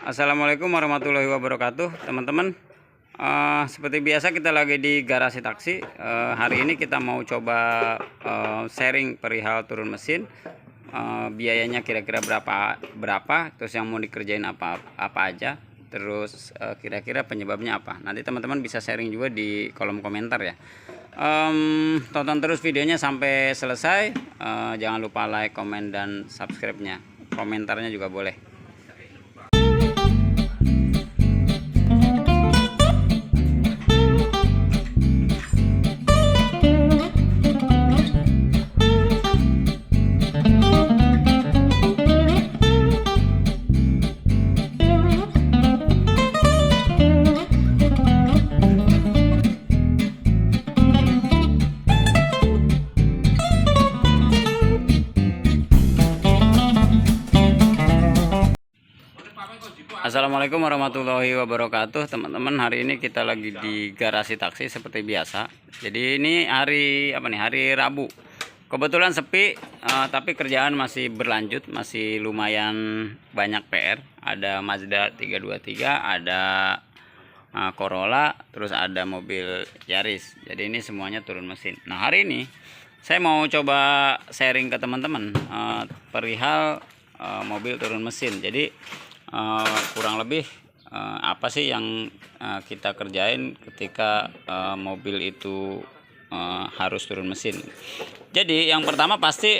Assalamualaikum warahmatullahi wabarakatuh, teman-teman. Seperti biasa kita lagi di garasi taksi. Hari ini kita mau coba sharing perihal turun mesin. Biayanya kira-kira berapa, terus yang mau dikerjain apa aja, terus kira-kira penyebabnya apa. Nanti teman-teman bisa sharing juga di kolom komentar ya. Tonton terus videonya sampai selesai. Jangan lupa like, komen, dan subscribe-nya. Komentarnya juga boleh. Assalamualaikum warahmatullahi wabarakatuh, teman-teman. Hari ini kita lagi di garasi taksi seperti biasa. Jadi ini hari apa nih? Hari Rabu. Kebetulan sepi, tapi kerjaan masih berlanjut, masih lumayan banyak PR. Ada Mazda 323, ada Corolla, terus ada mobil Yaris. Jadi ini semuanya turun mesin. Nah, hari ini saya mau coba sharing ke teman-teman perihal mobil turun mesin. Jadi kurang lebih apa sih yang kita kerjain ketika mobil itu harus turun mesin. Jadi yang pertama pasti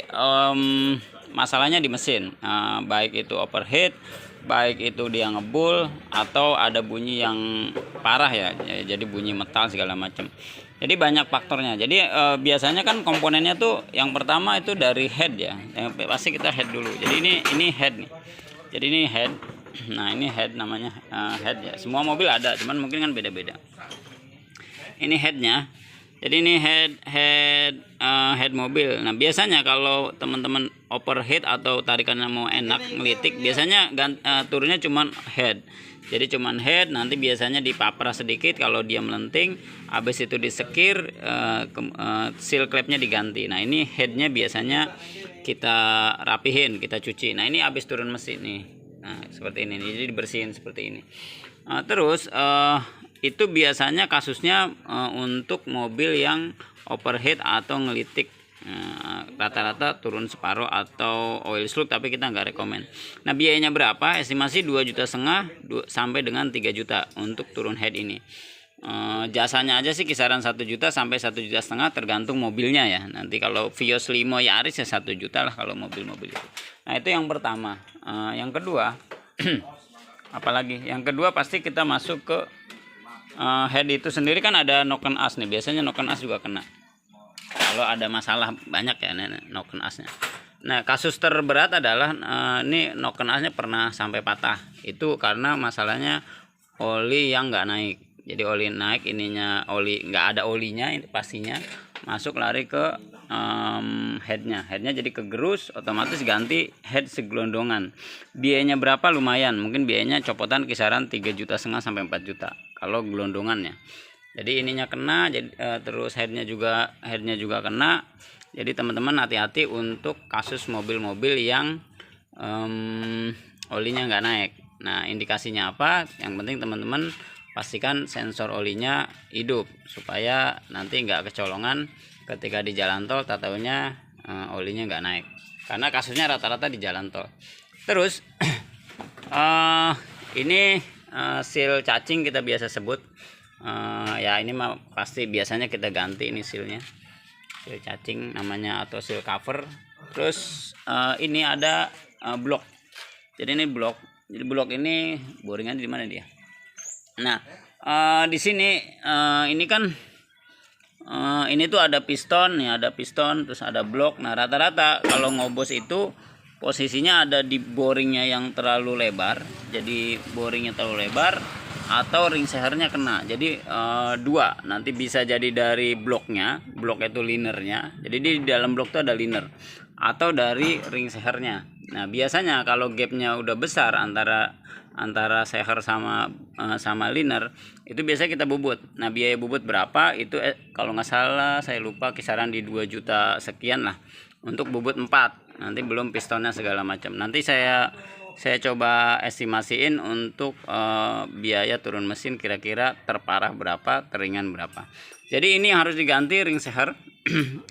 masalahnya di mesin, baik itu overheat, baik itu dia ngebul atau ada bunyi yang parah ya, jadi bunyi metal segala macam. Jadi banyak faktornya. Jadi biasanya kan komponennya tuh yang pertama itu dari head ya, yang pasti kita head dulu. Jadi ini head nih. Jadi ini head. Nah, ini head namanya, head ya. Semua mobil ada, cuman mungkin kan beda-beda. Ini headnya. Jadi ini head mobil. Nah, biasanya kalau teman-teman overheat atau tarikannya mau enak ngelitik, biasanya turunnya cuman head. Jadi cuman head, nanti biasanya dipapras sedikit kalau dia melenting, habis itu disekir, seal clamp-nya diganti. Nah, ini headnya biasanya kita rapihin, kita cuci. Nah, ini habis turun mesin nih. Nah, seperti ini, jadi dibersihin seperti ini. Terus itu biasanya kasusnya untuk mobil yang overheat atau ngelitik, rata-rata turun separuh atau oil slug, tapi kita nggak rekomend. Nah, biayanya berapa? Estimasi 2,5 juta sampai dengan 3 juta untuk turun head ini. Jasanya aja sih kisaran 1 juta sampai 1,5 juta, tergantung mobilnya ya. Nanti kalau Vios Limo Yaris ya 1 juta lah kalau mobil-mobil itu. Nah, itu yang pertama. Yang kedua apalagi? Yang kedua pasti kita masuk ke head itu sendiri, kan ada noken as nih. Biasanya noken as juga kena. Kalau ada masalah banyak ya noken asnya. Nah, kasus terberat adalah ini noken asnya pernah sampai patah. Itu karena masalahnya oli yang nggak naik. Jadi oli naik, ininya oli nggak ada olinya, ini pastinya masuk lari ke headnya jadi kegerus, otomatis ganti head segelondongan. Biayanya berapa? Lumayan, mungkin biayanya copotan kisaran 3,5 juta sampai 4 juta kalau gelondongannya. Jadi ininya kena, terus headnya juga kena. Jadi teman-teman hati-hati untuk kasus mobil-mobil yang olinya nggak naik. Nah, indikasinya apa? Yang penting teman-teman pastikan sensor olinya hidup supaya nanti nggak kecolongan ketika di jalan tol, taunya olinya nggak naik, karena kasusnya rata-rata di jalan tol. Terus ini seal cacing kita biasa sebut, ya ini mah pasti biasanya kita ganti ini sealnya, seal cacing namanya, atau seal cover. Terus ini ada blok. Jadi ini blok. Jadi blok ini boringannya di mana dia? Nah, di sini ini kan ini tuh ada piston ya, ada piston, terus ada blok. Nah, rata-rata kalau ngobos itu posisinya ada di boringnya yang terlalu lebar. Jadi boringnya terlalu lebar atau ring sehernya kena. Jadi dua, nanti bisa jadi dari bloknya, blok itu linernya. Jadi di dalam blok itu ada liner, atau dari ring sehernya. Nah, biasanya kalau gapnya udah besar antara seher sama liner, itu biasanya kita bubut. Nah, biaya bubut berapa itu kalau nggak salah saya lupa, kisaran di 2 juta sekian lah untuk bubut 4. Nanti belum pistonnya segala macam. Nanti saya saya coba estimasiin untuk biaya turun mesin kira-kira terparah berapa, teringan berapa. Jadi ini harus diganti ring seher.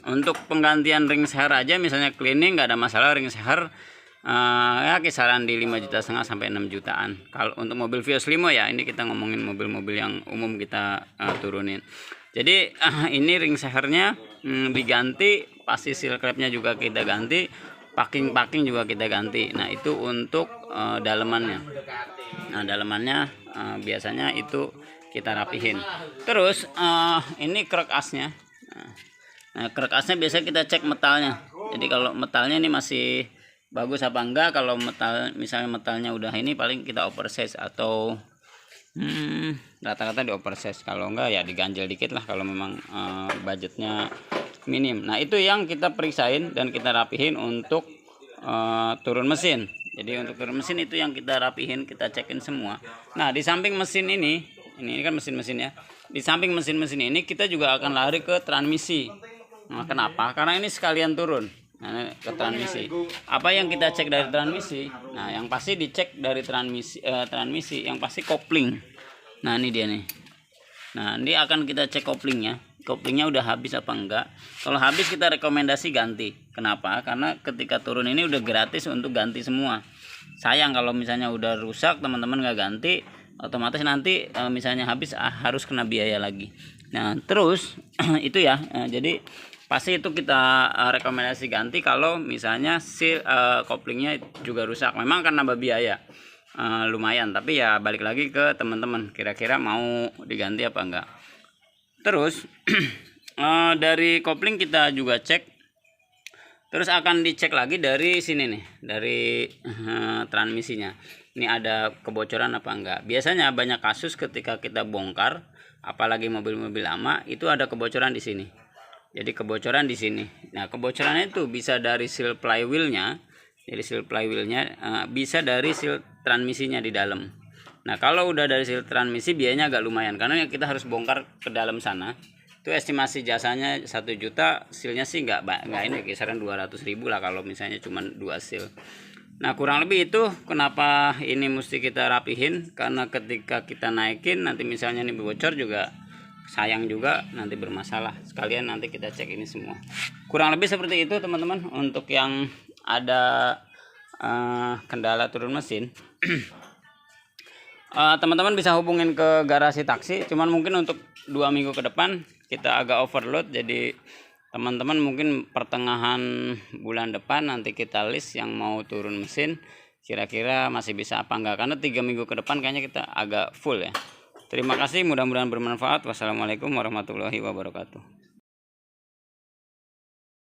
Untuk penggantian ring seher aja misalnya cleaning nggak ada masalah, ring seher ya kisaran di 5,5 juta sampai 6 jutaan. Kalau untuk mobil Vios Limo ya, ini kita ngomongin mobil-mobil yang umum kita turunin. Jadi ini ring sehernya diganti, pasti seal clamp-nya juga kita ganti, packing juga kita ganti. Nah itu untuk dalemannya. Nah dalemannya biasanya itu kita rapihin. Terus ini krek asnya. Nah krek asnya biasanya kita cek metalnya. Jadi kalau metalnya ini masih bagus apa enggak, kalau metal misalnya metalnya udah ini paling kita oversize atau rata-rata di oversize, kalau enggak ya diganjel dikit lah kalau memang budgetnya minim. Nah itu yang kita periksain dan kita rapihin untuk turun mesin. Jadi untuk turun mesin itu yang kita rapihin, kita cekin semua. Nah di samping mesin ini kan mesin-mesin ya, di samping mesin-mesin ini kita juga akan lari ke transmisi. Nah kenapa? Karena ini sekalian turun. Nah, ke transmisi. Apa yang kita cek dari transmisi? Nah, yang pasti dicek dari transmisi yang pasti kopling. Nah, ini dia nih. Nah, ini akan kita cek koplingnya. Koplingnya udah habis apa enggak? Kalau habis kita rekomendasi ganti. Kenapa? Karena ketika turun ini udah gratis untuk ganti semua. Sayang kalau misalnya udah rusak, teman-teman nggak ganti, otomatis nanti misalnya habis harus kena biaya lagi. Nah, terus itu ya. Jadi pasti itu kita rekomendasi ganti kalau misalnya koplingnya juga rusak. Memang kan nambah biaya lumayan, tapi ya balik lagi ke teman-teman kira-kira mau diganti apa enggak. Terus dari kopling kita juga cek. Terus akan dicek lagi dari sini nih, dari transmisinya. Ini ada kebocoran apa enggak. Biasanya banyak kasus ketika kita bongkar, apalagi mobil-mobil lama, itu ada kebocoran di sini. Jadi kebocoran di sini. Nah kebocorannya itu bisa dari seal flywheelnya, jadi seal flywheelnya bisa dari seal transmisinya di dalam. Nah kalau udah dari seal transmisi biayanya agak lumayan, karena kita harus bongkar ke dalam sana. Itu estimasi jasanya 1 juta, sealnya sih nggak ini kisaran 200.000 lah kalau misalnya cuma 2 seal. Nah kurang lebih itu kenapa ini mesti kita rapihin, karena ketika kita naikin nanti misalnya ini bocor juga sayang juga, nanti bermasalah. Sekalian nanti kita cek ini semua. Kurang lebih seperti itu teman-teman untuk yang ada kendala turun mesin. Teman-teman bisa hubungin ke garasi taksi, cuman mungkin untuk 2 minggu ke depan kita agak overload, jadi teman-teman mungkin pertengahan bulan depan nanti kita list yang mau turun mesin, kira-kira masih bisa apa enggak, karena 3 minggu ke depan kayaknya kita agak full ya. Terima kasih, mudah-mudahan bermanfaat. Wassalamualaikum warahmatullahi wabarakatuh.